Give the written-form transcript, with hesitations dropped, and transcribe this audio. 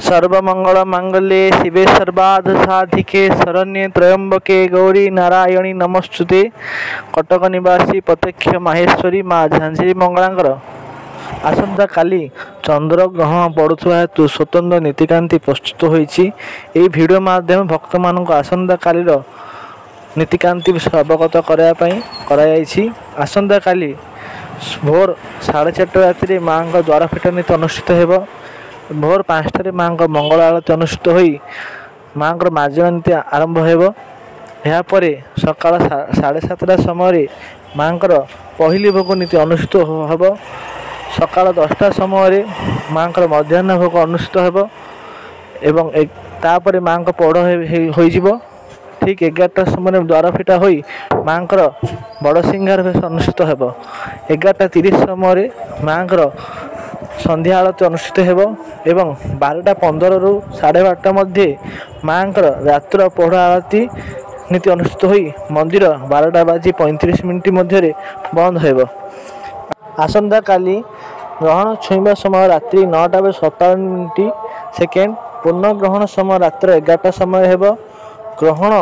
सर्वमंगल मांगल्ये शिवे सर्वार्थ साधिके शरण्ये त्र्यंबके गौरी नारायणी नमस्तुते। कटक निवासी प्रत्यक्ष माहेश्वरी माँ झांझरी मंगलांकर आसंता काली चंद्र ग्रहण पड़ुवा हेतु स्वतंत्र नीतिकांति प्रस्तुत होईछि। एही वीडियो माध्यम भक्त मानक आसंता कालीर नीतिकांति अवगत कराई। आसंता काली भोर 4:30 राति माँ द्वार फिटा नीति अनुष्ठित होब। भोर 5टार माँ मंगल आरती अनुष्ठित हो माँ मार्जना नीति आरंभ होपर सका 7:30 समय माँ पहली भोग नीति अनुष्ठित होब। सका 10टा समय माँ मध्याह्न भोग अनुष्ठित होब एवं तापर माँ पढ़ हो ठीक 11टा समय द्वार फिटा हो माँ बड़ सिंगार भेष अनुष्ठित होब। 11:30 समय माँ संध्या आरती अनुष्ठित होब एवं 12:15 ରୁ 12:30 मध्य माँ रात्र पढ़ आरती नीति अनुष्ठित हो मंदिर 12:35 मध्य बंद होब। आसंता काली ग्रहण छुईवा समय रात्रि 9:57 सेकेंड। पूर्ण ग्रहण समय रात्र 11टा समय होब। ग्रहण